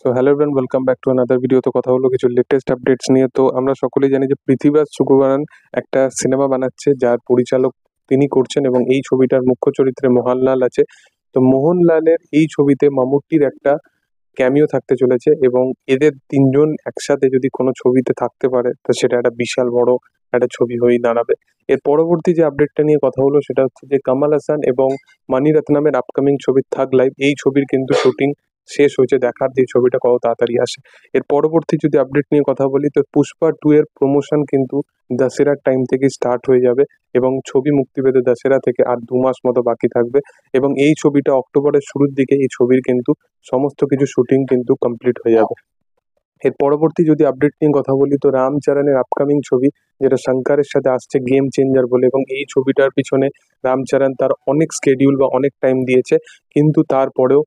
So hello everyone, welcome back to another video. তো কথা হলো কিছু লেটেস্ট আপডেটস নিয়ে। তো আমরা সকলেই জানি যে পৃথ্বীরাজ সুকুমারন একটা সিনেমা বানাচ্ছে, যার পরিচালক তিনি করছেন, এবং এই ছবিটার মুখ্য চরিত্রে মোহনলাল আছে। তো মোহনলালের এই ছবিতে মামুট্টির একটা ক্যামিও থাকতে চলেছে, এবং এদের তিনজন একসাথে যদি কোনো ছবিতে থাকতে পারে তো সেটা একটা বিশাল বড় একটা ছবি হয়েই দাঁড়াবে। এর পরবর্তী যে আপডেটটা নিয়ে কথা হলো সেটা হচ্ছে যে কামাল হাসান এবং মানিরত্নমের আপকামিং ছবি থাগ লাইফ, এই ছবির কিন্তু শুটিং শেষ হয়েছে। দেখার যে ছবিটা কত তাড়াতাড়ি আসে। এর পরবর্তী যদি আপডেট নিয়ে কথা বলি তো পুষ্পা 2 এর প্রমোশন কিন্তু দশেরার টাইম থেকে স্টার্ট হয়ে যাবে, এবং ছবি মুক্তি পেতে দশেরা থেকে আর 2 মাস মতো বাকি থাকবে। এবং এই ছবিটা অক্টোবরের শুরুর দিকে এই ছবির কিন্তু সমস্ত কিছু শুটিং কিন্তু কমপ্লিট হয়ে যাবে। এর পরবর্তী যদি আপডেট নিয়ে কথা বলি তো রামচরণের আপকামিং ছবি, যেটা শঙ্করের সাথে আসছে, গেম চেঞ্জার বলে, এবং এই ছবিটার পিছনে রামচরণ তার অনেক স্কেডিউল বা অনেক টাইম দিয়েছে, কিন্তু তারপরেও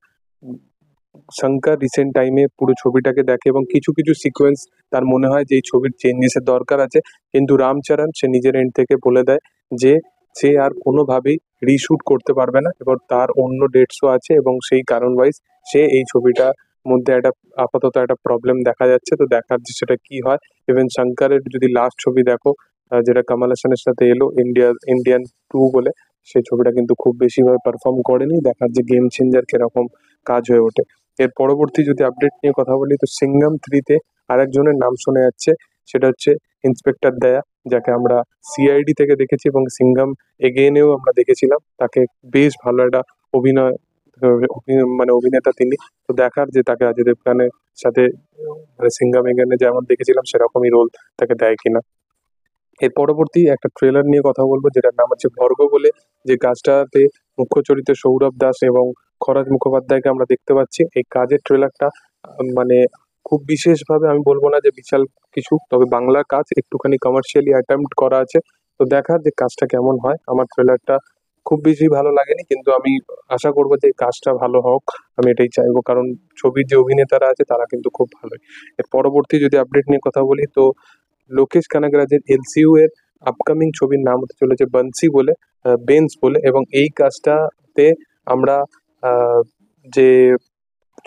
শঙ্কর রিসেন্ট টাইমে পুরো ছবিটাকে দেখে এবং কিছু কিছু সিকোয়েন্স তার মনে হয় যে এই ছবির চেঞ্জেসের দরকার আছে, কিন্তু রামচরণ সে নিজের এন্ড থেকে বলে দেয় যে সে আর কোনোভাবেই রিশুট করতে পারবে না, এবার তার অন্য ডেটসও আছে, এবং সেই কারণ ওয়াইজ সে এই ছবিটা মধ্যে একটা আপাতত একটা প্রবলেম দেখা যাচ্ছে। তো দেখার যে সেটা কি হয়। ইভেন শঙ্করের যদি লাস্ট ছবি দেখো, যেটা কামাল হাসানের সাথে এলো, ইন্ডিয়ান 2 বলে, সেই ছবিটা কিন্তু খুব বেশিভাবে পারফর্ম করেনি। দেখার যে গেম চেঞ্জার কিরকম কাজ হয়ে ওঠে। এর পরবর্তী যদি আপডেট নিয়ে কথা বলি তো সিঙ্ঘম 3-তে আরেকজনের নাম শোনা যাচ্ছে, সেটা হচ্ছে ইন্সপেক্টর দয়া, যাকে আমরা সিআইডি থেকে দেখেছি, এবং সিঙ্ঘম এগেইনেও আমরা দেখেছিলাম তাকে। বেশ ভালো একটা অভিনয়, মানে অভিনেতা তিনি। তো দেখার যে তাকে অজয় দেবগানের সাথে মানে সিঙ্ঘম এগেইনে যেমন দেখেছিলাম সেরকমই রোল তাকে দেয় কিনা। এর পরবর্তী একটা ট্রেলার নিয়ে কথা বলবো, যেটার নাম হচ্ছে ভর্গ বলে, যে কাজটাতে মুখ্য চরিত্রে সৌরভ দাস এবং খরাজ মুখোপাধ্যায়কে আমরা দেখতে পাচ্ছি। এই কাজের ট্রেলারটা মানে খুব বিশেষভাবে আমি বলবো না যে বিশাল কিছু, তবে বাংলা কাজ একটুখানি কমার্শিয়ালি অ্যাটেম্প্ট করা আছে। তো দেখার যে কাজটা কেমন হয়। আমার ট্রেলারটা খুব বেশি ভালো লাগেনি, কিন্তু আমি আশা করবো যে এই কাজটা ভালো হোক, আমি এটাই চাইবো, কারণ ছবির যে অভিনেতারা আছে তারা কিন্তু খুব ভালোই। এর পরবর্তী যদি আপডেট নিয়ে কথা বলি তো লোকেশ কানাগরাজের এলসিইউ এর আপকামিং ছবির নাম হতে চলেছে বন্সি বলে, বেন্স বলে, এবং এই কাজটাতে আমরা আহ, যে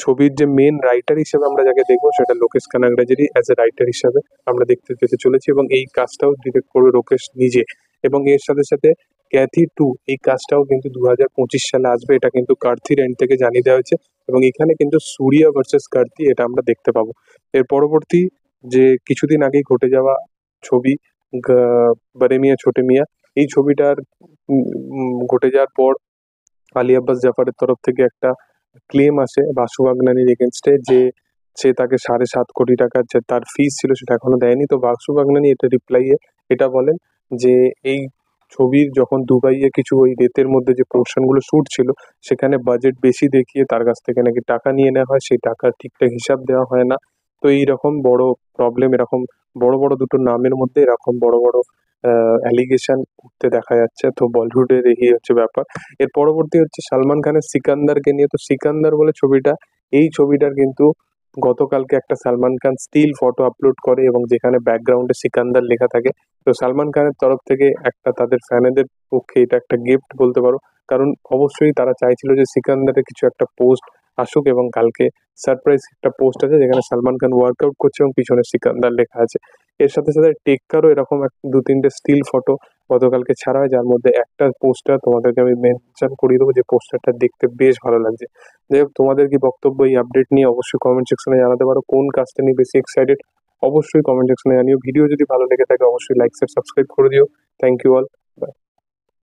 ছবির যে মেন রাইটার হিসেবে আমরা যাকে দেখবো সেটা লোকেশ কানাগরাজেরই অ্যাজ এ রাইটার হিসেবে আমরা দেখতে পেতে চলেছি, এবং এই কাজটাও ডিরেক্ট করবে লোকেশ নিজে। এবং এর সাথে সাথে ক্যাথি 2 এই কাজটাও কিন্তু 2025 সালে আসবে, এটা কিন্তু কার্থির এন্ড থেকে জানিয়ে দেওয়া হয়েছে, এবং এখানে কিন্তু সূর্যা ভার্সেস কার্থি এটা আমরা দেখতে পাবো। এর পরবর্তী যে কিছুদিন আগেই ঘটে যাওয়া ছবি বড়ে মিয়াঁ ছোটে মিয়াঁ, এই ছবিটার ঘটে যাওয়ার পর আলী আব্বাস জাফরের তরফ থেকে একটা ক্লেম আসে বাসু বাগনানির এগেনস্টে, যে সে তাকে 7.5 কোটি টাকার যে তার ফিস ছিল সেটা এখনো দেয়নি। তো বাসু বাগনানি এটা রিপ্লাইয়ে এটা বলেন যে এই ছবির যখন দুবাইয়ে কিছু ওই রেতের মধ্যে যে পোর্শনগুলো শুট ছিল, সেখানে বাজেট বেশি দেখিয়ে তার কাছ থেকে নাকি টাকা নিয়ে নেওয়া হয়, সেই টাকার ঠিকঠাক হিসাব দেওয়া হয় না। তো এইরকম বড় প্রবলেম, এরকম বড় বড় দুটো নামের মধ্যে এরকম বড় বড় অ্যালিগেশন উঠতে দেখা যাচ্ছে। তো বলিউডের এই হচ্ছে ব্যাপার। এর পরবর্তী হচ্ছে সালমান খানের সিকান্দারকে নিয়ে। তো সিকান্দার বলে ছবিটা, এই ছবিটার কিন্তু গতকালকে একটা Salman Khan still photo upload করে, এবং যেখানে ব্যাকগ্রাউন্ডে সিকান্দার লেখা থাকে। তো সালমান খানের তরফ থেকে একটা তাদের ফ্যানেদের পক্ষে এটা একটা গিফট বলতে পারো, কারণ অবশ্যই তারা চাইছিল যে সিকান্দারের কিছু একটা পোস্ট আসুক, এবং কালকে সারপ্রাইজ একটা পোস্ট আছে যেখানে সালমান খান ওয়ার্কআউট করছে এবং পিছনে সিকান্দার লেখা আছে। এর সাথে সাথে টেক্কারও এরকম 2-3টে স্টিল ফটো গতকালকে ছাড়া হয়, যার মধ্যে একটা পোস্টার তোমাদেরকে আমি মেনশন করিয়ে দেবো, যে পোস্টারটা দেখতে বেশ ভালো লাগছে। যাই হোক, তোমাদের কি বক্তব্য এই আপডেট নিয়ে অবশ্যই কমেন্ট সেকশনে জানাতে পারো। কোন কাজটা নিয়ে বেশি এক্সাইটেড অবশ্যই কমেন্ট সেকশনে জানিও। ভিডিও যদি ভালো লেগে থাকে অবশ্যই লাইক শেয়ার সাবস্ক্রাইব করে দিও। Thank you all.